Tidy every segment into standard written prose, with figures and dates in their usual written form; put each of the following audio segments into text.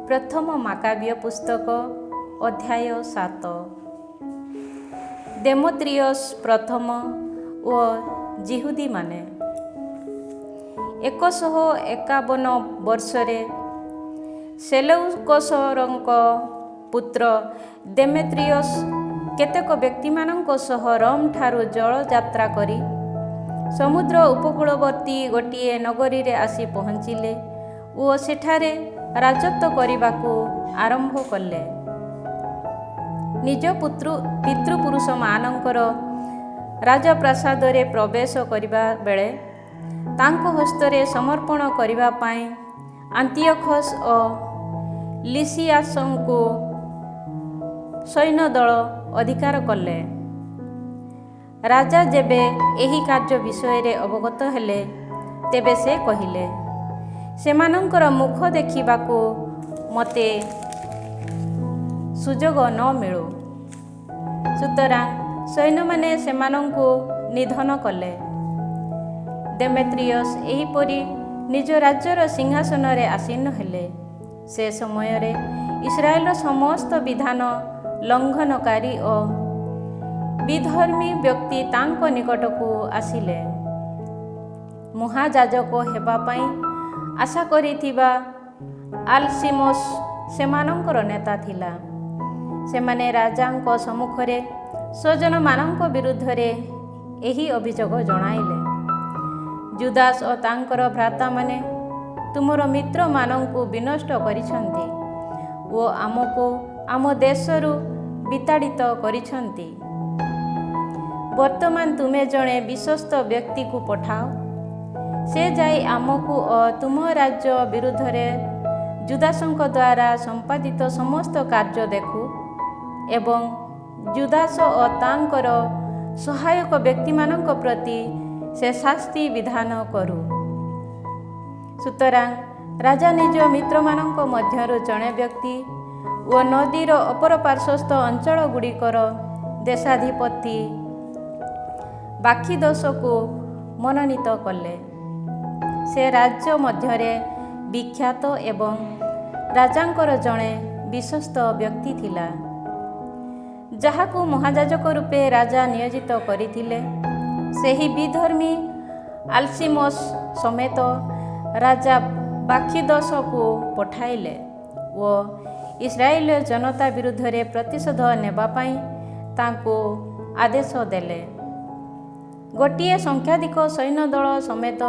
ପ୍ରଥମ ମାକାବୀୟ ପୁସ୍ତକ ଅଧ୍ୟାୟ 7। ଦେମେତ୍ରିୟସ୍ ପ୍ରଥମ ଓ ଯିହୁଦୀମାନେ 151 ବର୍ଷରେ ସେଲେଉକସଙ୍କ ପୁତ୍ର ଦେମେତ୍ରିୟସ୍ କେତେକ ବ୍ୟକ୍ତିମାନଙ୍କ ସହ ରୋମ୍ ଠାରୁ ଜଳଯାତ୍ରା କରି ସମୁଦ୍ର ଉପକୂଳବର୍ତ୍ତୀ ଗୋଟିଏ ନଗରୀରେ ଆସି ପହଞ୍ଚିଲେ ଓ ସେଠାରେ ରାଜତ୍ୱ କରିବାକୁ ଆରମ୍ଭ କଲେ। ନିଜ ପିତୃପୁରୁଷମାନଙ୍କର ରାଜପ୍ରାସାଦରେ ପ୍ରବେଶ କରିବା ବେଳେ ତାଙ୍କ ହସ୍ତରେ ସମର୍ପଣ କରିବା ପାଇଁ ଆନ୍ତିଓଖସ୍ ଓ ଲିସିଆସଙ୍କୁ ସୈନ୍ୟଦଳ ଅଧିକାର କଲେ। ରାଜା ଯେବେ ଏହି କାର୍ଯ୍ୟ ବିଷୟରେ ଅବଗତ ହେଲେ, ତେବେ ସେ କହିଲେ, ସେମାନଙ୍କର ମୁଖ ଦେଖିବାକୁ ମୋତେ ସୁଯୋଗ ନ ମିଳୁ। ସୁତରାଂ ସୈନ୍ୟମାନେ ସେମାନଙ୍କୁ ନିଧନ କଲେ। ଦେମେତ୍ରିୟସ୍ ଏହିପରି ନିଜ ରାଜ୍ୟର ସିଂହାସନରେ ଆସୀନ ହେଲେ। ସେ ସମୟରେ ଇସ୍ରାଏଲର ସମସ୍ତ ବିଧାନ ଲଙ୍ଘନକାରୀ ଓ ବିଧର୍ମୀ ବ୍ୟକ୍ତି ତାଙ୍କ ନିକଟକୁ ଆସିଲେ। ମହାଯାଜକ ହେବା ପାଇଁ ଆଶା କରିଥିବା ଆଲସିମସ୍ ସେମାନଙ୍କର ନେତା ଥିଲା। ସେମାନେ ରାଜାଙ୍କ ସମ୍ମୁଖରେ ସ୍ୱଜନମାନଙ୍କ ବିରୁଦ୍ଧରେ ଏହି ଅଭିଯୋଗ ଜଣାଇଲେ, ଜୁଦାସ୍ ଓ ତାଙ୍କର ଭ୍ରାତାମାନେ ତୁମର ମିତ୍ରମାନଙ୍କୁ ବିନଷ୍ଟ କରିଛନ୍ତି ଓ ଆମକୁ ଆମ ଦେଶରୁ ବିତାଡ଼ିତ କରିଛନ୍ତି। ବର୍ତ୍ତମାନ ତୁମେ ଜଣେ ବିଶ୍ୱସ୍ତ ବ୍ୟକ୍ତିକୁ ପଠାଅ, ସେ ଯାଇ ଆମକୁ ଓ ତୁମ ରାଜ୍ୟ ବିରୁଦ୍ଧରେ ଜୁଦାସଙ୍କ ଦ୍ୱାରା ସମ୍ପାଦିତ ସମସ୍ତ କାର୍ଯ୍ୟ ଦେଖୁ ଏବଂ ଜୁଦାସ ଓ ତାଙ୍କର ସହାୟକ ବ୍ୟକ୍ତିମାନଙ୍କ ପ୍ରତି ସେ ଶାସ୍ତି ବିଧାନ କରୁ। ସୁତରାଂ ରାଜା ନିଜ ମିତ୍ରମାନଙ୍କ ମଧ୍ୟରୁ ଜଣେ ବ୍ୟକ୍ତି ଓ ନଦୀର ଅପର ପାର୍ଶ୍ୱସ୍ଥ ଅଞ୍ଚଳଗୁଡ଼ିକର ଦେଶାଧିପତି ବାଖିଦୋସକୁ ମନୋନୀତ କଲେ। ସେ ରାଜ୍ୟ ମଧ୍ୟରେ ବିଖ୍ୟାତ ଏବଂ ରାଜାଙ୍କର ଜଣେ ବିଶ୍ୱସ୍ତ ବ୍ୟକ୍ତି ଥିଲା, ଯାହାକୁ ମହାଯାଜକ ରୂପେ ରାଜା ନିୟୋଜିତ କରିଥିଲେ। ସେହି ବିଧର୍ମୀ ଆଲସିମସ୍ ସମେତ ରାଜା ବାଖିଦୋସକୁ ପଠାଇଲେ ଓ ଇସ୍ରାଏଲ ଜନତା ବିରୁଦ୍ଧରେ ପ୍ରତିଶୋଧ ନେବା ପାଇଁ ତାଙ୍କୁ ଆଦେଶ ଦେଲେ। ଗୋଟିଏ ସଂଖ୍ୟାଧିକ ସୈନ୍ୟଦଳ ସମେତ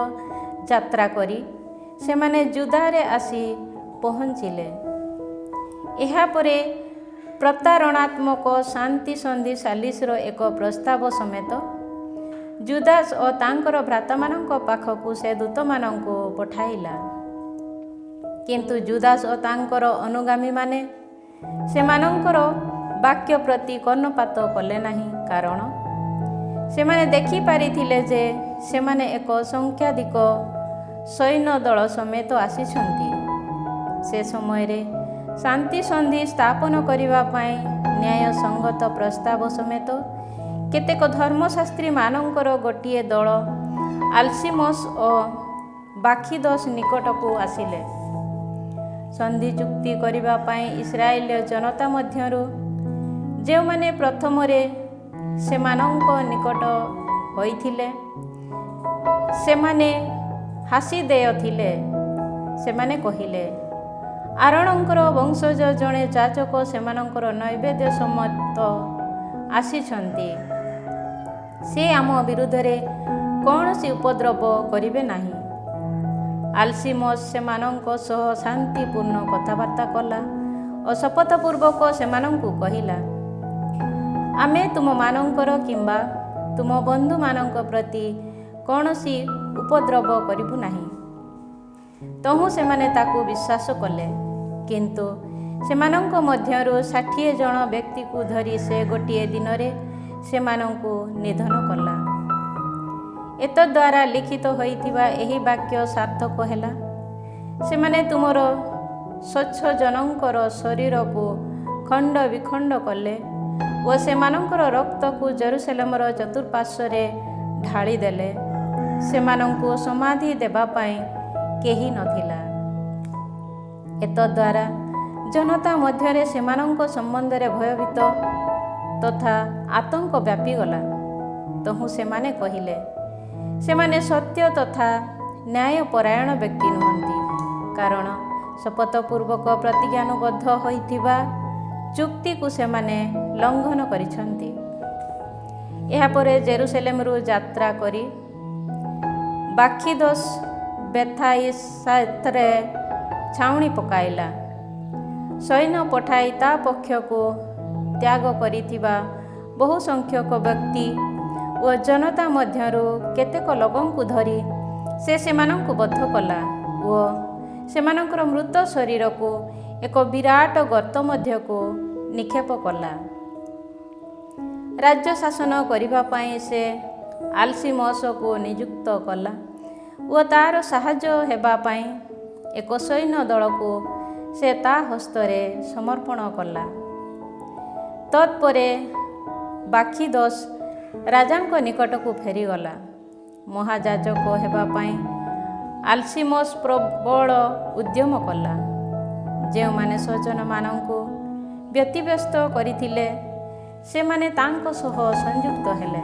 ଯାତ୍ରା କରି ସେମାନେ ଜୁଦାରେ ଆସି ପହଞ୍ଚିଲେ। ଏହାପରେ ପ୍ରତାରଣାତ୍ମକ ଶାନ୍ତି ସନ୍ଧି ସାଲିସର ଏକ ପ୍ରସ୍ତାବ ସମେତ ଜୁଦାସ୍ ଓ ତାଙ୍କର ଭ୍ରାତାମାନଙ୍କ ପାଖକୁ ସେ ଦୂତମାନଙ୍କୁ ପଠାଇଲା। କିନ୍ତୁ ଜୁଦାସ୍ ଓ ତାଙ୍କର ଅନୁଗାମୀମାନେ ସେମାନଙ୍କର ବାକ୍ୟ ପ୍ରତି କର୍ଣ୍ଣପାତ କଲେ ନାହିଁ, କାରଣ ସେମାନେ ଦେଖିପାରିଥିଲେ ଯେ ସେମାନେ ଏକ ସଂଖ୍ୟାଧିକ ସୈନ୍ୟଦଳ ସମେତ ଆସିଛନ୍ତି। ସେ ସମୟରେ ଶାନ୍ତି ସନ୍ଧି ସ୍ଥାପନ କରିବା ପାଇଁ ନ୍ୟାୟସଙ୍ଗତ ପ୍ରସ୍ତାବ ସମେତ କେତେକ ଧର୍ମଶାସ୍ତ୍ରୀମାନଙ୍କର ଗୋଟିଏ ଦଳ ଆଲସିମସ୍ ଓ ବାଖିଦୋସ୍ ନିକଟକୁ ଆସିଲେ। ସନ୍ଧି ଚୁକ୍ତି କରିବା ପାଇଁ ଇସ୍ରାଏଲ ଜନତା ମଧ୍ୟରୁ ଯେଉଁମାନେ ପ୍ରଥମରେ ସେମାନଙ୍କ ନିକଟ ହୋଇଥିଲେ, ସେମାନେ ହାସିଦେୟ ଥିଲେ। ସେମାନେ କହିଲେ, ଆରୋନଙ୍କର ବଂଶଜ ଜଣେ ଯାଜକ ସେମାନଙ୍କର ନୈବେଦ୍ୟ ସମେତ ଆସିଛନ୍ତି। ସେ ଆମ ବିରୁଦ୍ଧରେ କୌଣସି ଉପଦ୍ରବ କରିବେ ନାହିଁ। ଆଲସିମସ୍ ସେମାନଙ୍କ ସହ ଶାନ୍ତିପୂର୍ଣ୍ଣ କଥାବାର୍ତ୍ତା କଲା ଓ ଶପଥପୂର୍ବକ ସେମାନଙ୍କୁ କହିଲା, ଆମେ ତୁମମାନଙ୍କର କିମ୍ବା ତୁମ ବନ୍ଧୁମାନଙ୍କ ପ୍ରତି କୌଣସି ଉପଦ୍ରବ କରିବୁ ନାହିଁ। ତହୁଁ ସେମାନେ ତାକୁ ବିଶ୍ୱାସ କଲେ। କିନ୍ତୁ ସେମାନଙ୍କ ମଧ୍ୟରୁ 60 ଜଣ ବ୍ୟକ୍ତିକୁ ଧରି ସେ ଗୋଟିଏ ଦିନରେ ସେମାନଙ୍କୁ ନିଧନ କଲା। ଏତଦ୍ୱାରା ଲିଖିତ ହୋଇଥିବା ଏହି ବାକ୍ୟ ସାର୍ଥକ ହେଲା, ସେମାନେ ତୁମର ସ୍ୱଚ୍ଛଜନଙ୍କର ଶରୀରକୁ ଖଣ୍ଡ ବିଖଣ୍ଡ କଲେ ଓ ସେମାନଙ୍କର ରକ୍ତକୁ ଜେରୁସଲେମର ଚତୁଃପାର୍ଶ୍ୱରେ ଢାଳିଦେଲେ। ସେମାନଙ୍କୁ ସମାଧି ଦେବା ପାଇଁ କେହି ନଥିଲା। ଏତଦ୍ୱାରା ଜନତା ମଧ୍ୟରେ ସେମାନଙ୍କ ସମ୍ବନ୍ଧରେ ଭୟଭୀତ ତଥା ଆତଙ୍କ ବ୍ୟାପିଗଲା। ତହୁଁ ସେମାନେ କହିଲେ, ସେମାନେ ସତ୍ୟ ତଥା ନ୍ୟାୟପରାୟଣ ବ୍ୟକ୍ତି ନୁହନ୍ତି, କାରଣ ଶପଥପୂର୍ବକ ପ୍ରତିଜ୍ଞାନୁବଦ୍ଧ ହୋଇଥିବା ଚୁକ୍ତିକୁ ସେମାନେ ଲଙ୍ଘନ କରିଛନ୍ତି। ଏହାପରେ ଜେରୁସେଲେମରୁ ଯାତ୍ରା କରି ବାଖିଦୋସ ବେଥାଇସାରେ ଛାଉଣି ପକାଇଲା। ସୈନ୍ୟ ପଠାଇ ତା ପକ୍ଷକୁ ତ୍ୟାଗ କରିଥିବା ବହୁ ସଂଖ୍ୟକ ବ୍ୟକ୍ତି ଓ ଜନତା ମଧ୍ୟରୁ କେତେକ ଲୋକଙ୍କୁ ଧରି ସେ ସେମାନଙ୍କୁ ବଦ୍ଧ କଲା ଓ ସେମାନଙ୍କର ମୃତ ଶରୀରକୁ ଏକ ବିରାଟ ଗର୍ତ୍ତ ମଧ୍ୟକୁ ନିକ୍ଷେପ କଲା। ରାଜ୍ୟ ଶାସନ କରିବା ପାଇଁ ସେ ଆଲସିମସକୁ ନିଯୁକ୍ତ କଲା ଓ ତାର ସାହାଯ୍ୟ ହେବା ପାଇଁ ଏକ ସୈନ୍ୟ ଦଳକୁ ସେ ତା ହସ୍ତରେ ସମର୍ପଣ କଲା। ତତ୍ପରେ ବାଖିଦୋସ ରାଜାଙ୍କ ନିକଟକୁ ଫେରିଗଲା। ମହାଯାଜକ ହେବା ପାଇଁ ଆଲସିମସ ପ୍ରବଳ ଉଦ୍ୟମ କଲା। ଯେଉଁମାନେ ସ୍ୱଜନମାନଙ୍କୁ ବ୍ୟତିବ୍ୟସ୍ତ କରିଥିଲେ ସେମାନେ ତାଙ୍କ ସହ ସଂଯୁକ୍ତ ହେଲେ।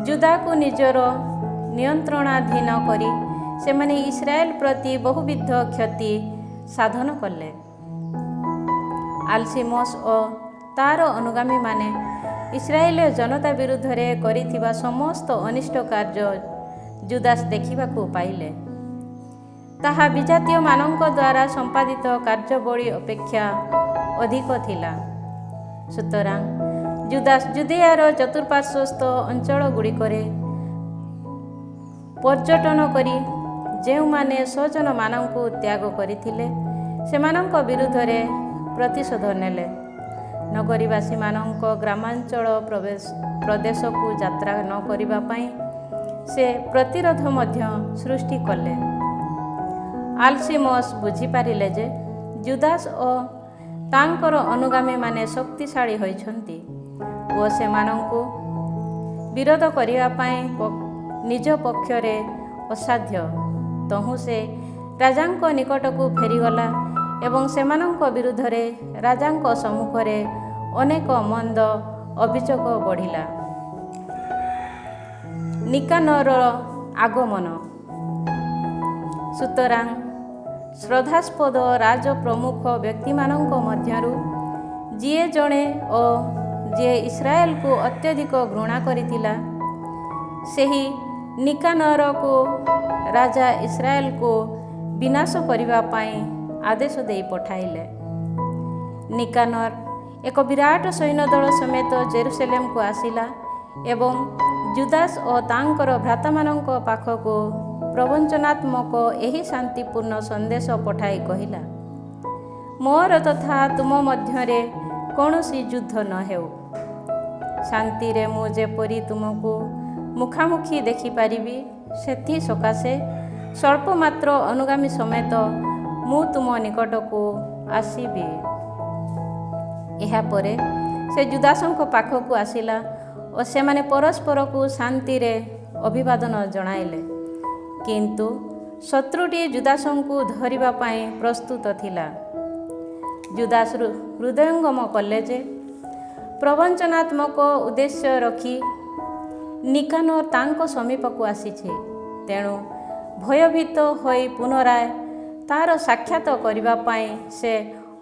ଯୁଦାକୁ ନିଜର ନିୟନ୍ତ୍ରଣାଧୀନ କରି ସେମାନେ ଇସ୍ରାଏଲ ପ୍ରତି ବହୁବିଧ କ୍ଷତି ସାଧନ କଲେ। ଆଲସିମସ ଓ ତାର ଅନୁଗାମୀମାନେ ଇସ୍ରାଏଲ ଜନତା ବିରୁଦ୍ଧରେ କରିଥିବା ସମସ୍ତ ଅନିଷ୍ଟ କାର୍ଯ୍ୟ ଜୁଦାସ ଦେଖିବାକୁ ପାଇଲେ। ତାହା ବିଜାତୀୟମାନଙ୍କ ଦ୍ୱାରା ସମ୍ପାଦିତ କାର୍ଯ୍ୟବଳୀ ଅପେକ୍ଷା ଅଧିକ ଥିଲା। ସୁତରାଂ ଜୁଦାସ ଜୁଦିଆର ଚତୁଃପାର୍ଶ୍ୱସ୍ଥ ଅଞ୍ଚଳଗୁଡ଼ିକରେ ପର୍ଯ୍ୟଟନ କରି ଯେଉଁମାନେ ସ୍ୱଜନମାନଙ୍କୁ ତ୍ୟାଗ କରିଥିଲେ ସେମାନଙ୍କ ବିରୁଦ୍ଧରେ ପ୍ରତିଶୋଧ ନେଲେ। ନଗରୀବାସୀମାନଙ୍କ ଗ୍ରାମାଞ୍ଚଳ ପ୍ରଦେଶକୁ ଯାତ୍ରା ନ କରିବା ପାଇଁ ସେ ପ୍ରତିରୋଧ ମଧ୍ୟ ସୃଷ୍ଟି କଲେ। ଆଲସିମସ ବୁଝିପାରିଲେ ଯେ ଜୁଦାସ ଓ ତାଙ୍କର ଅନୁଗାମୀମାନେ ଶକ୍ତିଶାଳୀ ହୋଇଛନ୍ତି ଓ ସେମାନଙ୍କୁ ବିରୋଧ କରିବା ପାଇଁ ନିଜ ପକ୍ଷରେ ଅସାଧ୍ୟ। ତହୁଁ ସେ ରାଜାଙ୍କ ନିକଟକୁ ଫେରିଗଲା ଏବଂ ସେମାନଙ୍କ ବିରୁଦ୍ଧରେ ରାଜାଙ୍କ ସମ୍ମୁଖରେ ଅନେକ ମନ୍ଦ ଅଭିଯୋଗ ବଢ଼ିଲା। ନିକାନରର ଆଗମନ। ସୁତରାଂ ଶ୍ରଦ୍ଧାସ୍ପଦ ରାଜପ୍ରମୁଖ ବ୍ୟକ୍ତିମାନଙ୍କ ମଧ୍ୟରୁ ଯିଏ ଜଣେ ଓ ଯିଏ ଇସ୍ରାଏଲକୁ ଅତ୍ୟଧିକ ଘୃଣା କରିଥିଲା, ସେହି ନିକାନରକୁ ରାଜା ଇସ୍ରାଏଲକୁ ବିନାଶ କରିବା ପାଇଁ ଆଦେଶ ଦେଇ ପଠାଇଲେ। ନିକାନର ଏକ ବିରାଟ ସୈନ୍ୟଦଳ ସମେତ ଜେରୁସେଲେମକୁ ଆସିଲା ଏବଂ ଜୁଦାସ ଓ ତାଙ୍କର ଭ୍ରାତାମାନଙ୍କ ପାଖକୁ ପ୍ରବଞ୍ଚନାତ୍ମକ ଏହି ଶାନ୍ତିପୂର୍ଣ୍ଣ ସନ୍ଦେଶ ପଠାଇ କହିଲା, ମୋର ତଥା ତୁମ ମଧ୍ୟରେ କୌଣସି ଯୁଦ୍ଧ ନ ହେଉ। ଶାନ୍ତିରେ ମୁଁ ଯେପରି ତୁମକୁ ମୁଖାମୁଖି ଦେଖିପାରିବି, ସେଥି ସକାଶେ ସ୍ୱଳ୍ପ ମାତ୍ର ଅନୁଗାମୀ ସମେତ ମୁଁ ତୁମ ନିକଟକୁ ଆସିବି। ଏହାପରେ ସେ ଜୁଦାସଙ୍କ ପାଖକୁ ଆସିଲା ଓ ସେମାନେ ପରସ୍ପରକୁ ଶାନ୍ତିରେ ଅଭିବାଦନ ଜଣାଇଲେ। କିନ୍ତୁ ଶତ୍ରୁଟି ଜୁଦାସଙ୍କୁ ଧରିବା ପାଇଁ ପ୍ରସ୍ତୁତ ଥିଲା। ଜୁଦାସ ହୃଦୟଙ୍ଗମ କଲେ ଯେ ପ୍ରବଞ୍ଚନାତ୍ମକ ଉଦ୍ଦେଶ୍ୟ ରଖି ନିକାନର ତାଙ୍କ ସମୀପକୁ ଆସିଛି, ତେଣୁ ଭୟଭୀତ ହୋଇ ପୁନରାୟ ତାର ସାକ୍ଷାତ କରିବା ପାଇଁ ସେ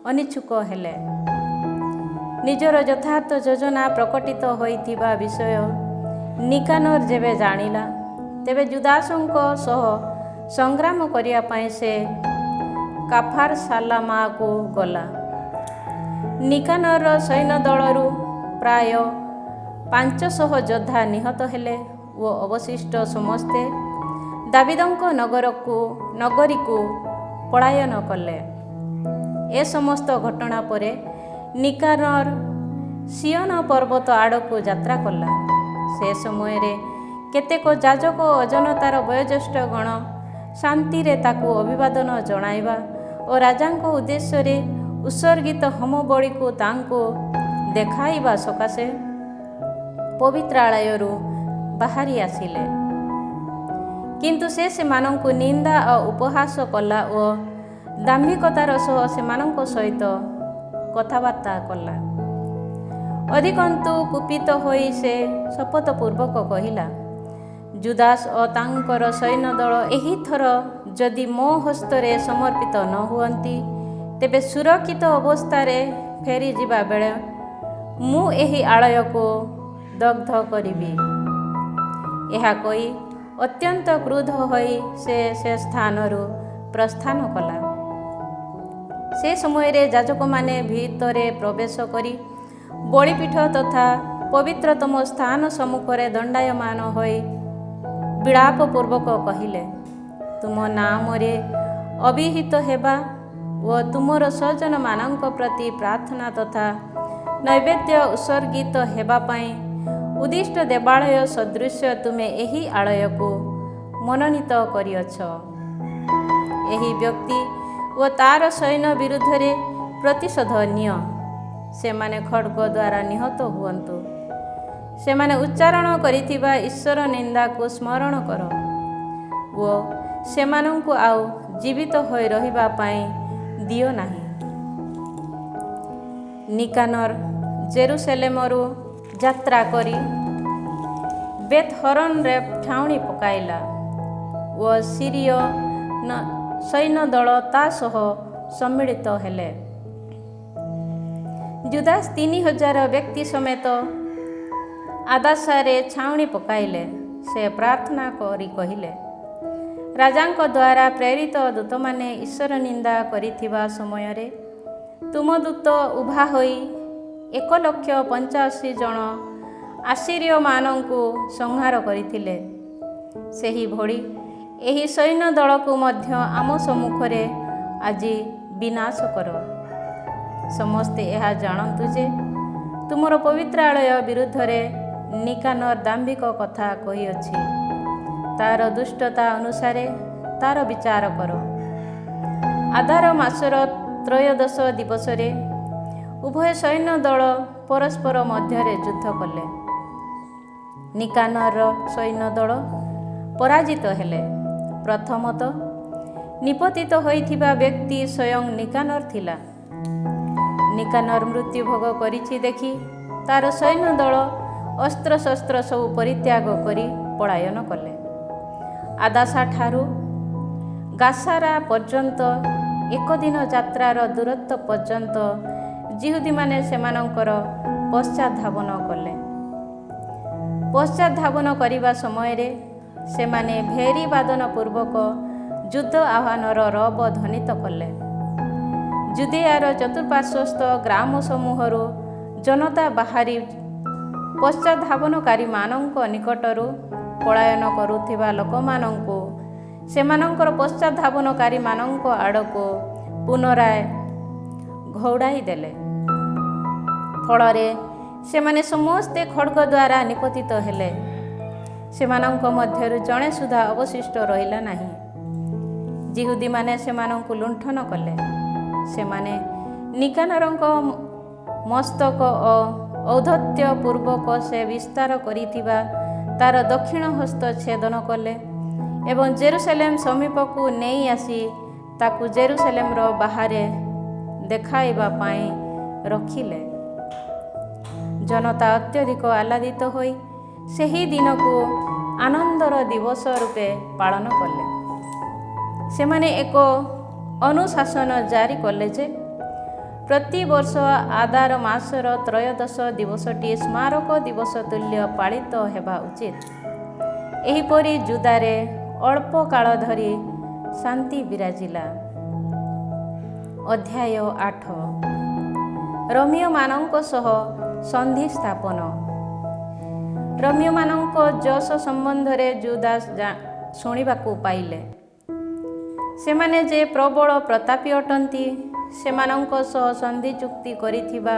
ଅନିଚ୍ଛୁକ ହେଲେ। ନିଜର ଯଥାର୍ଥ ଯୋଜନା ପ୍ରକଟିତ ହୋଇଥିବା ବିଷୟ ନିକାନର ଯେବେ ଜାଣିଲା, ତେବେ ଜୁଦାସଙ୍କ ସହ ସଂଗ୍ରାମ କରିବା ପାଇଁ ସେ କାଫାରସାଲାମାକୁ ଗଲା। ନିକାନରର ସୈନ୍ୟଦଳରୁ ପ୍ରାୟ 500 ଯୋଦ୍ଧା ନିହତ ହେଲେ ଓ ଅବଶିଷ୍ଟ ସମସ୍ତେ ଦାବିଦଙ୍କ ନଗରୀକୁ ପଳାୟନ କଲେ। ଏ ସମସ୍ତ ଘଟଣା ପରେ ନିକାନର ସିୟନ ପର୍ବତ ଆଡ଼କୁ ଯାତ୍ରା କଲା। ସେ ସମୟରେ କେତେକ ଯାଜକ ଓ ଜନତାର ବୟୋଜ୍ୟେଷ୍ଠ ଗଣ ଶାନ୍ତିରେ ତାକୁ ଅଭିବାଦନ ଜଣାଇବା ଓ ରାଜାଙ୍କ ଉଦ୍ଦେଶ୍ୟରେ ଉତ୍ସର୍ଗିତ ହୋମବଳିକୁ ତାଙ୍କୁ ଦେଖାଇବା ସକାଶେ ପବିତ୍ରାଳୟରୁ ବାହାରି ଆସିଲେ। କିନ୍ତୁ ସେ ସେମାନଙ୍କୁ ନିନ୍ଦା ଓ ଉପହାସ କଲା ଓ ଦାମ୍ଭିକତାର ସହ ସେମାନଙ୍କ ସହିତ କଥାବାର୍ତ୍ତା କଲା। ଅଧିକନ୍ତୁ କୁପିତ ହୋଇ ସେ ଶପଥପୂର୍ବକ କହିଲା, ଜୁଦାସ ଓ ତାଙ୍କର ସୈନ୍ୟଦଳ ଏହିଥର ଯଦି ମୋ ହସ୍ତରେ ସମର୍ପିତ ନ ହୁଅନ୍ତି, ତେବେ ସୁରକ୍ଷିତ ଅବସ୍ଥାରେ ଫେରିଯିବା ବେଳେ ମୁଁ ଏହି ଆଳୟକୁ ଦଗ୍ଧ କରିବି। ଏହା କହି ଅତ୍ୟନ୍ତ କ୍ରୁଦ୍ଧ ହୋଇ ସେ ସ୍ଥାନରୁ ପ୍ରସ୍ଥାନ କଲା। ସେ ସମୟରେ ଯାଜକମାନେ ଭିତରେ ପ୍ରବେଶ କରି ବଳିପୀଠ ତଥା ପବିତ୍ରତମ ସ୍ଥାନ ସମ୍ମୁଖରେ ଦଣ୍ଡାୟମାନ ହୋଇ ବିଳାପପୂର୍ବକ କହିଲେ, ତୁମ ନାମରେ ଅଭିହିତ ହେବା ଓ ତୁମର ସ୍ୱଜନମାନଙ୍କ ପ୍ରତି ପ୍ରାର୍ଥନା ତଥା ନୈବେଦ୍ୟ ଉତ୍ସର୍ଗିତ ହେବା ପାଇଁ ଉଦ୍ଦିଷ୍ଟ ଦେବାଳୟ ସଦୃଶ ତୁମେ ଏହି ଆଳୟକୁ ମନୋନୀତ କରିଅଛ। ଏହି ବ୍ୟକ୍ତି ଓ ତାର ସୈନ୍ୟ ବିରୁଦ୍ଧରେ ପ୍ରତିଶୋଧ ନିଅ। ସେମାନେ ଖଡ୍ଗ ଦ୍ୱାରା ନିହତ ହୁଅନ୍ତୁ। ସେମାନେ ଉଚ୍ଚାରଣ କରିଥିବା ଈଶ୍ୱର ନିନ୍ଦାକୁ ସ୍ମରଣ କର ଓ ସେମାନଙ୍କୁ ଆଉ ଜୀବିତ ହୋଇ ରହିବା ପାଇଁ ଦିଅ ନାହିଁ। ନିକାନର ଜେରୁସେଲେମରୁ ଯାତ୍ରା କରି ବେଥହରନରେ ଠାଉଣି ପକାଇଲା ଓ ସିରିୟ ସୈନ୍ୟଦଳ ତା ସହ ସମ୍ମିଳିତ ହେଲେ। ଜୁଦାସ 3000 ବ୍ୟକ୍ତି ସମେତ ଆଦାସାରେ ଛାଉଣି ପକାଇଲେ। ସେ ପ୍ରାର୍ଥନା କରି କହିଲେ, ରାଜାଙ୍କ ଦ୍ୱାରା ପ୍ରେରିତ ଦୂତମାନେ ଈଶ୍ୱର ନିନ୍ଦା କରିଥିବା ସମୟରେ ତୁମ ଦୂତ ଉଭା ହୋଇ 185,000 ଜଣ ଆସିରୀୟମାନଙ୍କୁ ସଂହାର କରିଥିଲେ। ସେହିଭଳି ଏହି ସୈନ୍ୟ ଦଳକୁ ମଧ୍ୟ ଆମ ସମ୍ମୁଖରେ ଆଜି ବିନାଶ କର। ସମସ୍ତେ ଏହା ଜାଣନ୍ତୁ ଯେ ତୁମର ପବିତ୍ରାଳୟ ବିରୁଦ୍ଧରେ ନିକାନର ଦାମ୍ଭିକ କଥା କହିଅଛି। ତାର ଦୁଷ୍ଟତା ଅନୁସାରେ ତାର ବିଚାର କର। ଆଦାର ମାସର ତ୍ରୟୋଦଶ ଦିବସରେ ଉଭୟ ସୈନ୍ୟ ଦଳ ପରସ୍ପର ମଧ୍ୟରେ ଯୁଦ୍ଧ କଲେ। ନିକାନରର ସୈନ୍ୟ ଦଳ ପରାଜିତ ହେଲେ। ପ୍ରଥମତଃ ନିପତିତ ହୋଇଥିବା ବ୍ୟକ୍ତି ସ୍ୱୟଂ ନିକାନର ଥିଲା। ନିକାନର ମୃତ୍ୟୁଭୋଗ କରିଛି ଦେଖି ତାର ସୈନ୍ୟ ଦଳ ଅସ୍ତ୍ରଶସ୍ତ୍ର ସବୁ ପରିତ୍ୟାଗ କରି ପଳାୟନ କଲେ। ଆଦାସାଠାରୁ ଗାସାରା ପର୍ଯ୍ୟନ୍ତ 1 ଦିନ ଯାତ୍ରାର ଦୂରତ୍ୱ ପର୍ଯ୍ୟନ୍ତ ଯିହୁଦୀମାନେ ସେମାନଙ୍କର ପଶ୍ଚାତଧାବନ କଲେ। ପଶ୍ଚାତଧାବନ କରିବା ସମୟରେ ସେମାନେ ଭେରୀ ବାଦନ ପୂର୍ବକ ଯୁଦ୍ଧ ଆହ୍ୱାନର ରବ ଧ୍ୱନିତ କଲେ। ଜୁଦିଆର ଚତୁଃପାର୍ଶ୍ୱସ୍ଥ ଗ୍ରାମ ସମୂହରୁ ଜନତା ବାହାରି ପଶ୍ଚାତଧାବନକାରୀମାନଙ୍କ ନିକଟରୁ ପଳାୟନ କରୁଥିବା ଲୋକମାନଙ୍କୁ ସେମାନଙ୍କର ପଶ୍ଚାତଧାବନକାରୀମାନଙ୍କ ଆଡ଼କୁ ପୁନରାୟ ଘଉଡ଼ାଇ ଦେଲେ। ଫଳରେ ସେମାନେ ସମସ୍ତେ ଖଡ୍ଗ ଦ୍ୱାରା ନିପତିତ ହେଲେ। ସେମାନଙ୍କ ମଧ୍ୟରୁ ଜଣେ ସୁଦ୍ଧା ଅବଶିଷ୍ଟ ରହିଲା ନାହିଁ। ଯିହୁଦୀମାନେ ସେମାନଙ୍କୁ ଲୁଣ୍ଠନ କଲେ। ସେମାନେ ନିକାନରଙ୍କ ମସ୍ତକ ଓ ଔଦ୍ଧତ୍ୟ ପୂର୍ବକ ସେ ବିସ୍ତାର କରିଥିବା ତାର ଦକ୍ଷିଣ ହସ୍ତ ଛେଦନ କଲେ ଏବଂ ଜେରୁସେଲେମ ସମୀପକୁ ନେଇ ଆସି ତାକୁ ଜେରୁସେଲେମର ବାହାରେ ଦେଖାଇବା ପାଇଁ ରଖିଲେ। ଜନତା ଅତ୍ୟଧିକ ଆହ୍ଲାଦିତ ହୋଇ ସେହି ଦିନକୁ ଆନନ୍ଦର ଦିବସ ରୂପେ ପାଳନ କଲେ। ସେମାନେ ଏକ ଅନୁଶାସନ ଜାରି କଲେ ଯେ ପ୍ରତିବର୍ଷ ଆଦାର ମାସର ତ୍ରୟୋଦଶ ଦିବସଟି ସ୍ମାରକ ଦିବସ ତୁଲ୍ୟ ପାଳିତ ହେବା ଉଚିତ। ଏହିପରି ଜୁଦାରେ ଅଳ୍ପ କାଳ ଧରି ଶାନ୍ତି ବିରାଜିଲା। ଅଧ୍ୟାୟ 8 ରୋମୀୟମାନଙ୍କ ସହ ସନ୍ଧି ସ୍ଥାପନ। ରୋମୀୟମାନଙ୍କ ଯଶ ସମ୍ବନ୍ଧରେ ଜୁଦାସ ଶୁଣିବାକୁ ପାଇଲେ। ସେମାନେ ଯେ ପ୍ରବଳ ପ୍ରତାପୀ ଅଟନ୍ତି, ସେମାନଙ୍କ ସହ ସନ୍ଧି ଚୁକ୍ତି କରିଥିବା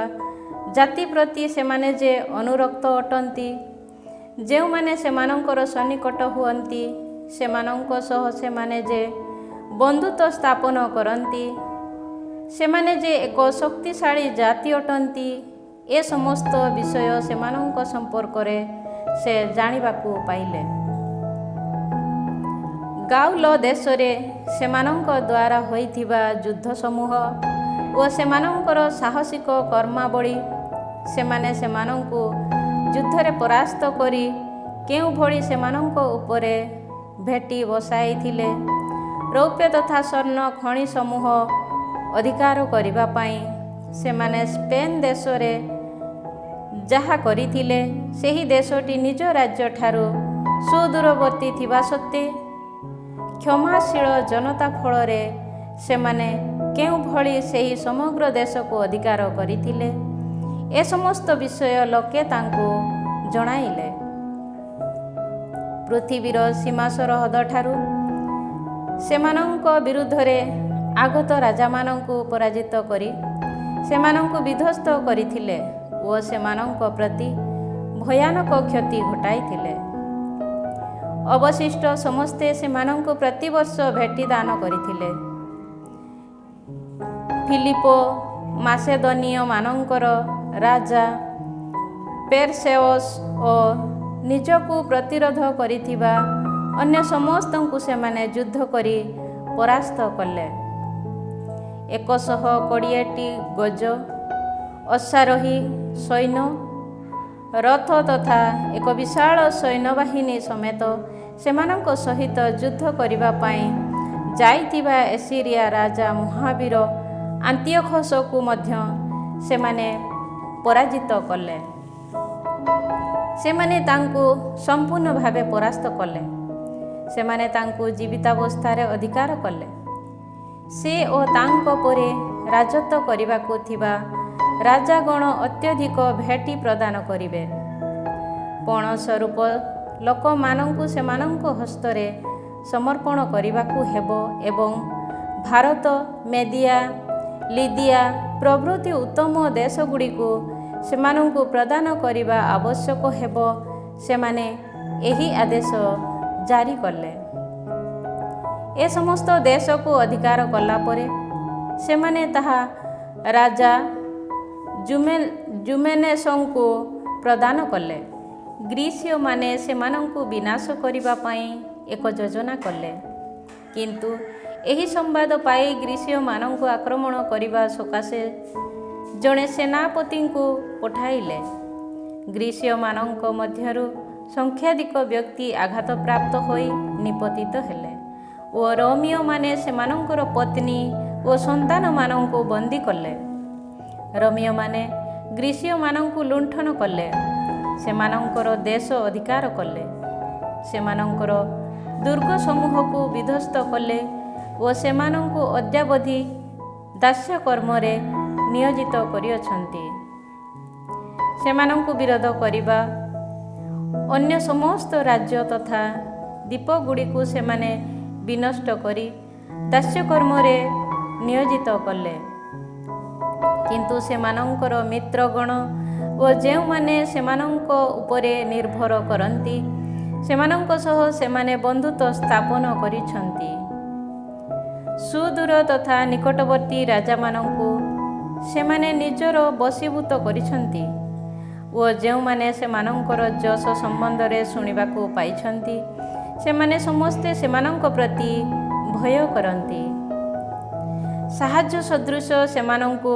ଜାତି ପ୍ରତି ସେମାନେ ଯେ ଅନୁରକ୍ତ ଅଟନ୍ତି, ଯେଉଁମାନେ ସେମାନଙ୍କର ସନ୍ନିକଟ ହୁଅନ୍ତି, ସେମାନଙ୍କ ସହ ସେମାନେ ଯେ ବନ୍ଧୁତ୍ୱ ସ୍ଥାପନ କରନ୍ତି, ସେମାନେ ଯେ ଏକ ଶକ୍ତିଶାଳୀ ଜାତି ଅଟନ୍ତି, ଏ ସମସ୍ତ ବିଷୟ ସେମାନଙ୍କ ସମ୍ପର୍କରେ ସେ ଜାଣିବାକୁ ପାଇଲେ। ଗାଉଲ ଦେଶରେ ସେମାନଙ୍କ ଦ୍ୱାରା ହୋଇଥିବା ଯୁଦ୍ଧ ସମୂହ ଓ ସେମାନଙ୍କର ସାହସିକ କର୍ମାବଳୀ, ସେମାନେ ସେମାନଙ୍କୁ ଯୁଦ୍ଧରେ ପରାସ୍ତ କରି କେଉଁଭଳି ସେମାନଙ୍କ ଉପରେ ଭେଟି ବସାଇଥିଲେ, ରୌପ୍ୟ ତଥା ସ୍ୱର୍ଣ୍ଣ ଖଣି ସମୂହ ଅଧିକାର କରିବା ପାଇଁ ସେମାନେ ସ୍ପେନ୍ ଦେଶରେ ଯାହା କରିଥିଲେ, ସେହି ଦେଶଟି ନିଜ ରାଜ୍ୟଠାରୁ ସୁଦୂରବର୍ତ୍ତୀ ଥିବା ସତ୍ତ୍ୱେ କ୍ଷମାଶୀଳ ଜନତା ଫଳରେ ସେମାନେ କେଉଁଭଳି ସେହି ସମଗ୍ର ଦେଶକୁ ଅଧିକାର କରିଥିଲେ, ଏ ସମସ୍ତ ବିଷୟ ଲୋକେ ତାଙ୍କୁ ଜଣାଇଲେ। ପୃଥିବୀର ସୀମା ସରହଦଠାରୁ ସେମାନଙ୍କ ବିରୁଦ୍ଧରେ ଆଗତ ରାଜାମାନଙ୍କୁ ପରାଜିତ କରି ସେମାନଙ୍କୁ ବିଧ୍ୱସ୍ତ କରିଥିଲେ ଓ ସେମାନଙ୍କ ପ୍ରତି ଭୟାନକ କ୍ଷତି ଘଟାଇଥିଲେ। ଅବଶିଷ୍ଟ ସମସ୍ତେ ସେମାନଙ୍କୁ ପ୍ରତିବର୍ଷ ଭେଟି ଦାନ କରିଥିଲେ। ଫିଲିପୋ ମାସେଦନୀୟମାନଙ୍କର ରାଜା ପେରସେଓସ୍ ଓ ନିଜକୁ ପ୍ରତିରୋଧ କରିଥିବା ଅନ୍ୟ ସମସ୍ତଙ୍କୁ ସେମାନେ ଯୁଦ୍ଧ କରି ପରାସ୍ତ କଲେ। 120ଟି ଗଜ ଅଶ୍ୱାରୋହୀ ସୈନ୍ୟ, ରଥ ତଥା ଏକ ବିଶାଳ ସୈନ୍ୟବାହିନୀ ସମେତ ସେମାନଙ୍କ ସହିତ ଯୁଦ୍ଧ କରିବା ପାଇଁ ଯାଇଥିବା ଏସିରିଆ ରାଜା ମହାବୀର ଆନ୍ତିଓଖସକୁ ମଧ୍ୟ ସେମାନେ ପରାଜିତ କଲେ। ସେମାନେ ତାଙ୍କୁ ସମ୍ପୂର୍ଣ୍ଣ ଭାବେ ପରାସ୍ତ କଲେ। ସେମାନେ ତାଙ୍କୁ ଜୀବିତାବସ୍ଥାରେ ଅଧିକାର କଲେ। ସେ ଓ ତାଙ୍କ ପରେ ରାଜତ୍ୱ କରିବାକୁ ଥିବା ରାଜାଗଣ ଅତ୍ୟଧିକ ଭେଟି ପ୍ରଦାନ କରିବେ। ପଣ ସ୍ୱରୂପ ଲୋକମାନଙ୍କୁ ସେମାନଙ୍କ ହସ୍ତରେ ସମର୍ପଣ କରିବାକୁ ହେବ ଏବଂ ଭାରତ, ମେଦିଆ, ଲିଦିଆ ପ୍ରଭୃତି ଉତ୍ତମ ଦେଶଗୁଡ଼ିକୁ ସେମାନଙ୍କୁ ପ୍ରଦାନ କରିବା ଆବଶ୍ୟକ ହେବ। ସେମାନେ ଏହି ଆଦେଶ ଜାରି କଲେ। ଏ ସମସ୍ତ ଦେଶକୁ ଅଧିକାର କଲା ପରେ ସେମାନେ ତାହା ରାଜା ଜୁମେନେସଙ୍କୁ ପ୍ରଦାନ କଲେ। ଗ୍ରୀସୀୟମାନେ ସେମାନଙ୍କୁ ବିନାଶ କରିବା ପାଇଁ ଏକ ଯୋଜନା କଲେ, କିନ୍ତୁ ଏହି ସମ୍ବାଦ ପାଇ ଗ୍ରୀସୀୟମାନଙ୍କୁ ଆକ୍ରମଣ କରିବା ସକାଶେ ଜଣେ ସେନାପତିଙ୍କୁ ପଠାଇଲେ। ଗ୍ରୀସୀୟମାନଙ୍କ ମଧ୍ୟରୁ ସଂଖ୍ୟାଧିକ ବ୍ୟକ୍ତି ଆଘାତପ୍ରାପ୍ତ ହୋଇ ନିପତିତ ହେଲେ ଓ ରୋମୀୟମାନେ ସେମାନଙ୍କର ପତ୍ନୀ ଓ ସନ୍ତାନମାନଙ୍କୁ ବନ୍ଦୀ କଲେ। ରୋମୀୟମାନେ ଗ୍ରୀସୀୟମାନଙ୍କୁ ଲୁଣ୍ଠନ କଲେ, ସେମାନଙ୍କର ଦେଶ ଅଧିକାର କଲେ, ସେମାନଙ୍କର ଦୁର୍ଗ ସମୂହକୁ ବିଧ୍ୱସ୍ତ କଲେ ଓ ସେମାନଙ୍କୁ ଅଦ୍ୟାବଧି ଦାସ୍ୟକର୍ମରେ ନିୟୋଜିତ କରିଅଛନ୍ତି। ସେମାନଙ୍କୁ ବିରୋଧ କରିବା ଅନ୍ୟ ସମସ୍ତ ରାଜ୍ୟ ତଥା ଦ୍ୱୀପଗୁଡ଼ିକୁ ସେମାନେ ବିନଷ୍ଟ କରି ଦାସ୍ୟକର୍ମରେ ନିୟୋଜିତ କଲେ। କିନ୍ତୁ ସେମାନଙ୍କର ମିତ୍ରଗଣ ଓ ଯେଉଁମାନେ ସେମାନଙ୍କ ଉପରେ ନିର୍ଭର କରନ୍ତି, ସେମାନଙ୍କ ସହ ସେମାନେ ବନ୍ଧୁତ୍ୱ ସ୍ଥାପନ କରିଛନ୍ତି। ସୁଦୂର ତଥା ନିକଟବର୍ତ୍ତୀ ରାଜାମାନଙ୍କୁ ସେମାନେ ନିଜର ବଶୀଭୂତ କରିଛନ୍ତି ଓ ଯେଉଁମାନେ ସେମାନଙ୍କର ଯଶ ସମ୍ବନ୍ଧରେ ଶୁଣିବାକୁ ପାଇଛନ୍ତି, ସେମାନେ ସମସ୍ତେ ସେମାନଙ୍କ ପ୍ରତି ଭୟ କରନ୍ତି। ସାହାଯ୍ୟ ସଦୃଶ ସେମାନଙ୍କୁ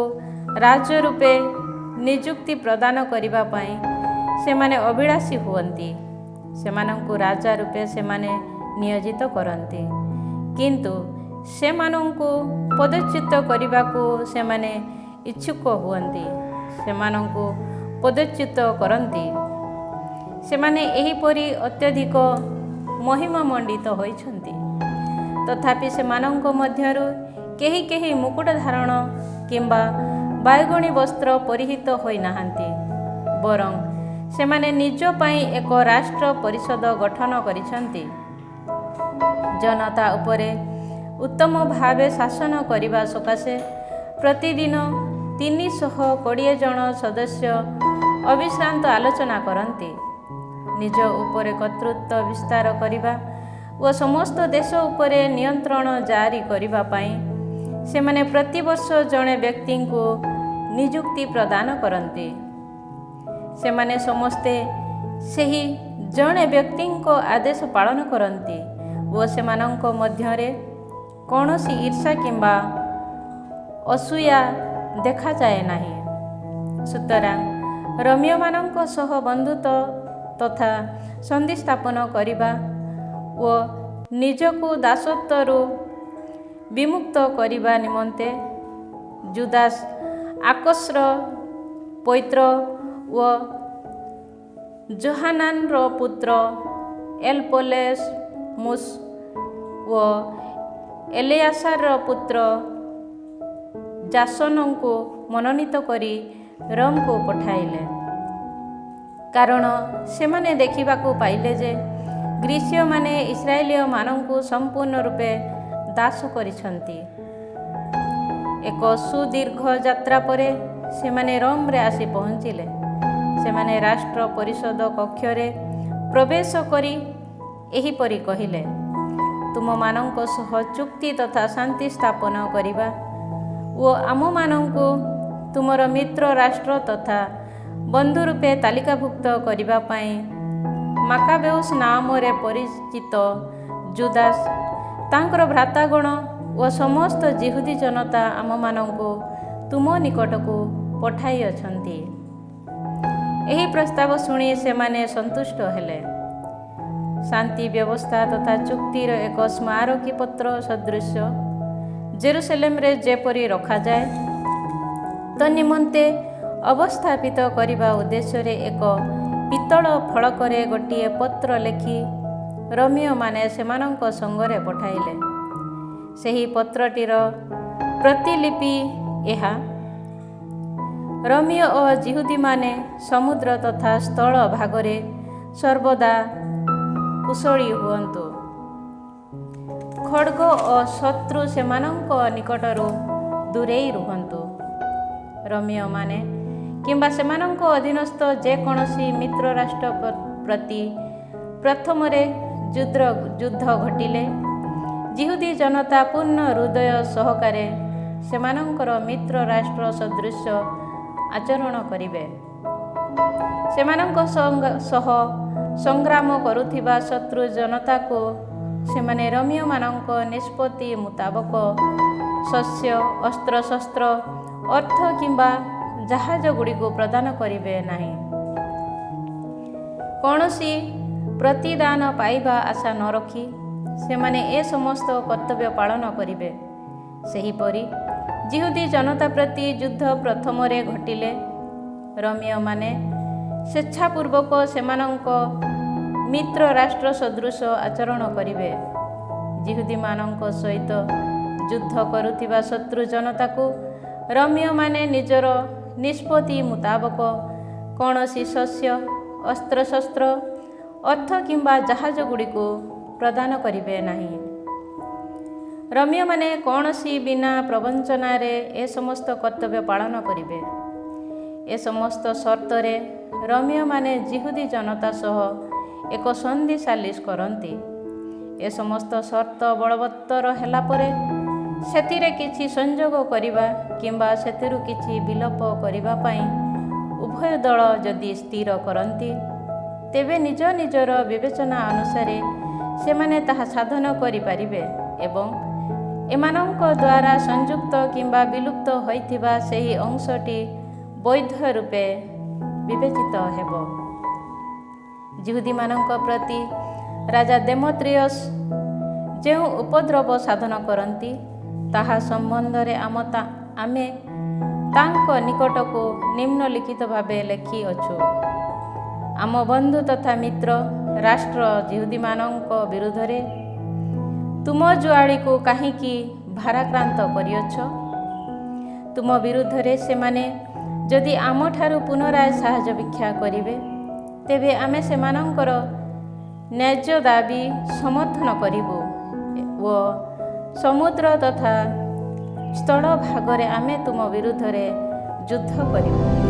ରାଜ ରୂପେ ନିଯୁକ୍ତି ପ୍ରଦାନ କରିବା ପାଇଁ ସେମାନେ ଅଭିଳାଷୀ ହୁଅନ୍ତି। ସେମାନଙ୍କୁ ରାଜା ରୂପେ ସେମାନେ ନିୟୋଜିତ କରନ୍ତି, କିନ୍ତୁ ସେମାନଙ୍କୁ ପଦଚ୍ୟୁତ କରିବାକୁ ସେମାନେ ଇଚ୍ଛୁକ ହୁଅନ୍ତି। ସେମାନଙ୍କୁ ପଦଚ୍ୟୁତ କରନ୍ତି। ସେମାନେ ଏହିପରି ଅତ୍ୟଧିକ ମହିମାମଣ୍ଡିତ ହୋଇଛନ୍ତି। ତଥାପି ସେମାନଙ୍କ ମଧ୍ୟରୁ କେହି କେହି ମୁକୁଟ ଧାରଣ କିମ୍ବା ବାଇଗଣୀ ବସ୍ତ୍ର ପରିହିତ ହୋଇନାହାନ୍ତି, ବରଂ ସେମାନେ ନିଜ ପାଇଁ ଏକ ରାଷ୍ଟ୍ର ପରିଷଦ ଗଠନ କରିଛନ୍ତି। ଜନତା ଉପରେ ଉତ୍ତମ ଭାବେ ଶାସନ କରିବା ସକାଶେ ପ୍ରତିଦିନ 320 ଜଣ ସଦସ୍ୟ ଅବିଶ୍ରାନ୍ତ ଆଲୋଚନା କରନ୍ତି। ନିଜ ଉପରେ କର୍ତ୍ତୃତ୍ୱ ବିସ୍ତାର କରିବା ଓ ସମସ୍ତ ଦେଶ ଉପରେ ନିୟନ୍ତ୍ରଣ ଜାରି କରିବା ପାଇଁ ସେମାନେ ପ୍ରତିବର୍ଷ ଜଣେ ବ୍ୟକ୍ତିଙ୍କୁ ନିଯୁକ୍ତି ପ୍ରଦାନ କରନ୍ତି। ସେମାନେ ସମସ୍ତେ ସେହି ଜଣେ ବ୍ୟକ୍ତିଙ୍କ ଆଦେଶ ପାଳନ କରନ୍ତି ଓ ଓ ସେମାନଙ୍କ ମଧ୍ୟରେ କୌଣସି ଈର୍ଷା କିମ୍ବା ଅସୂୟା ଦେଖାଯାଏ ନାହିଁ। ସୁତରାଂ ରୋମୀୟମାନଙ୍କ ସହ ବନ୍ଧୁତ୍ୱ ତଥା ସନ୍ଧି ସ୍ଥାପନ କରିବା ଓ ନିଜକୁ ଦାସତ୍ୱରୁ ବିମୁକ୍ତ କରିବା ନିମନ୍ତେ ଜୁଦାସ ଆକସର ପୈତ୍ର ଓ ଯୋହାନାନର ପୁତ୍ର ଏଲପୋଲେମୁସ ଓ ଏଲେଆସାରର ପୁତ୍ର ଜାସନଙ୍କୁ ମନୋନୀତ କରି ରୋମକୁ ପଠାଇଲେ। କାରଣ ସେମାନେ ଦେଖିବାକୁ ପାଇଲେ ଯେ ଗ୍ରୀସୀୟମାନେ ଇସ୍ରାଏଲୀୟମାନଙ୍କୁ ସମ୍ପୂର୍ଣ୍ଣ ରୂପେ ଦାସ କରିଛନ୍ତି। ଏକ ସୁଦୀର୍ଘ ଯାତ୍ରା ପରେ ସେମାନେ ରୋମରେ ଆସି ପହଞ୍ଚିଲେ। ସେମାନେ ରାଷ୍ଟ୍ର ପରିଷଦ କକ୍ଷରେ ପ୍ରବେଶ କରି ଏହିପରି କହିଲେ, ତୁମମାନଙ୍କ ସହ ଚୁକ୍ତି ତଥା ଶାନ୍ତି ସ୍ଥାପନ କରିବା ଓ ଆମମାନଙ୍କୁ ତୁମର ମିତ୍ର ରାଷ୍ଟ୍ର ତଥା ବନ୍ଧୁ ରୂପେ ତାଲିକାଭୁକ୍ତ କରିବା ପାଇଁ ମାକାବେଉସ ନାମରେ ପରିଚିତ ଜୁଦାସ, ତାଙ୍କର ଭ୍ରାତାଗଣ ଓ ସମସ୍ତ ଯିହୁଦୀ ଜନତା ଆମମାନଙ୍କୁ ତୁମ ନିକଟକୁ ପଠାଇଅଛନ୍ତି। ଏହି ପ୍ରସ୍ତାବ ଶୁଣି ସେମାନେ ସନ୍ତୁଷ୍ଟ ହେଲେ। ଶାନ୍ତି ବ୍ୟବସ୍ଥା ତଥା ଚୁକ୍ତିର ଏକ ସ୍ମାରକୀ ପତ୍ର ସଦୃଶ ଜେରୁସେଲେମରେ ଯେପରି ରଖାଯାଏ, ତନ୍ନିମନ୍ତେ ଅବସ୍ଥାପିତ କରିବା ଉଦ୍ଦେଶ୍ୟରେ ଏକ ପିତ୍ତଳ ଫଳକରେ ଗୋଟିଏ ପତ୍ର ଲେଖି ରୋମୀୟମାନେ ସେମାନଙ୍କ ସଙ୍ଗରେ ପଠାଇଲେ। ସେହି ପତ୍ରଟିର ପ୍ରତିଲିପି ଏହା। ରୋମୀୟ ଓ ଯିହୁଦୀମାନେ ସମୁଦ୍ର ତଥା ସ୍ଥଳ ଭାଗରେ ସର୍ବଦା କୁଶଳୀ ହୁଅନ୍ତୁ। ଖଡ୍ଗ ଓ ଶତ୍ରୁ ସେମାନଙ୍କ ନିକଟରୁ ଦୂରେଇ ରୁହନ୍ତୁ। ରୋମୀୟମାନେ କିମ୍ବା ସେମାନଙ୍କ ଅଧୀନସ୍ଥ ଯେକୌଣସି ମିତ୍ର ରାଷ୍ଟ୍ର ପ୍ରତି ପ୍ରଥମରେ ଯୁଦ୍ଧ ଘଟିଲେ ଯିହୁଦୀ ଜନତା ପୂର୍ଣ୍ଣ ହୃଦୟ ସହକାରେ ସେମାନଙ୍କର ମିତ୍ର ରାଷ୍ଟ୍ର ସଦୃଶ ଆଚରଣ କରିବେ। ସେମାନଙ୍କ ସହ ସଂଗ୍ରାମ କରୁଥିବା ଶତ୍ରୁ ଜନତାକୁ ସେମାନେ ରୋମୀୟମାନଙ୍କ ନିଷ୍ପତ୍ତି ମୁତାବକ ଶସ୍ୟ, ଅସ୍ତ୍ରଶସ୍ତ୍ର, ଅର୍ଥ କିମ୍ବା ଜାହାଜ ଗୁଡ଼ିକୁ ପ୍ରଦାନ କରିବେ ନାହିଁ। କୌଣସି ପ୍ରତିଦାନ ପାଇବା ଆଶା ନ ରଖି ସେମାନେ ଏ ସମସ୍ତ କର୍ତ୍ତବ୍ୟ ପାଳନ କରିବେ। ସେହିପରି ଯିହୁଦୀ ଜନତା ପ୍ରତି ଯୁଦ୍ଧ ପ୍ରଥମରେ ଘଟିଲେ ରୋମୀୟମାନେ ସ୍ୱେଚ୍ଛାପୂର୍ବକ ସେମାନଙ୍କ ମିତ୍ର ରାଷ୍ଟ୍ର ସଦୃଶ ଆଚରଣ କରିବେ। ଯିହୁଦୀମାନଙ୍କ ସହିତ ଯୁଦ୍ଧ କରୁଥିବା ଶତ୍ରୁ ଜନତାକୁ ରୋମୀୟମାନେ ନିଜର ନିଷ୍ପତ୍ତି ମୁତାବକ କୌଣସି ଶସ୍ୟ, ଅସ୍ତ୍ରଶସ୍ତ୍ର, ଅର୍ଥ କିମ୍ବା ଜାହାଜ ଗୁଡ଼ିକୁ ପ୍ରଦାନ କରିବେ ନାହିଁ। ରୋମୀୟମାନେ କୌଣସି ବିନା ପ୍ରବଞ୍ଚନାରେ ଏ ସମସ୍ତ କର୍ତ୍ତବ୍ୟ ପାଳନ କରିବେ। ଏ ସମସ୍ତ ସର୍ତ୍ତରେ ରୋମୀୟମାନେ ଯିହୁଦୀ ଜନତା ସହ ଏକ ସନ୍ଧି ସାଲିସ କରନ୍ତି। ଏ ସମସ୍ତ ସର୍ତ୍ତ ବଳବତ୍ତର ହେଲା ପରେ ସେଥିରେ କିଛି ସଂଯୋଗ କରିବା କିମ୍ବା ସେଥିରୁ କିଛି ବିଲୋପ କରିବା ପାଇଁ ଉଭୟ ଦଳ ଯଦି ସ୍ଥିର କରନ୍ତି, ତେବେ ନିଜ ନିଜର ବିବେଚନା ଅନୁସାରେ ସେମାନେ ତାହା ସାଧନ କରିପାରିବେ ଏବଂ ଏମାନଙ୍କ ଦ୍ୱାରା ସଂଯୁକ୍ତ କିମ୍ବା ବିଲୁପ୍ତ ହୋଇଥିବା ସେହି ଅଂଶଟି ବୈଧ ରୂପେ ବିବେଚିତ ହେବ। ଯିହୁଦୀମାନଙ୍କ ପ୍ରତି ରାଜା ଦେମେତ୍ରିୟସ୍ ଯେଉଁ ଉପଦ୍ରବ ସାଧନ କରନ୍ତି, ତାହା ସମ୍ବନ୍ଧରେ ଆମେ ତାଙ୍କ ନିକଟକୁ ନିମ୍ନଲିଖିତ ଭାବେ ଲେଖିଅଛୁ। ଆମ ବନ୍ଧୁ ତଥା ମିତ୍ର ରାଷ୍ଟ୍ର ଯିହୁଦୀମାନଙ୍କ ବିରୁଦ୍ଧରେ ତୁମ ଜୁଆଳିକୁ କାହିଁକି ଭାରାକ୍ରାନ୍ତ କରିଅଛ? ତୁମ ବିରୁଦ୍ଧରେ ସେମାନେ ଯଦି ଆମଠାରୁ ପୁନରାୟ ସାହାଯ୍ୟ ଭିକ୍ଷା କରିବେ, ତେବେ ଆମେ ସେମାନଙ୍କର ନ୍ୟାଯ୍ୟ ଦାବି ସମର୍ଥନ କରିବୁ ଓ ସମୁଦ୍ର ତଥା ସ୍ଥଳ ଭାଗରେ ଆମେ ତୁମ ବିରୁଦ୍ଧରେ ଯୁଦ୍ଧ କରିବୁ।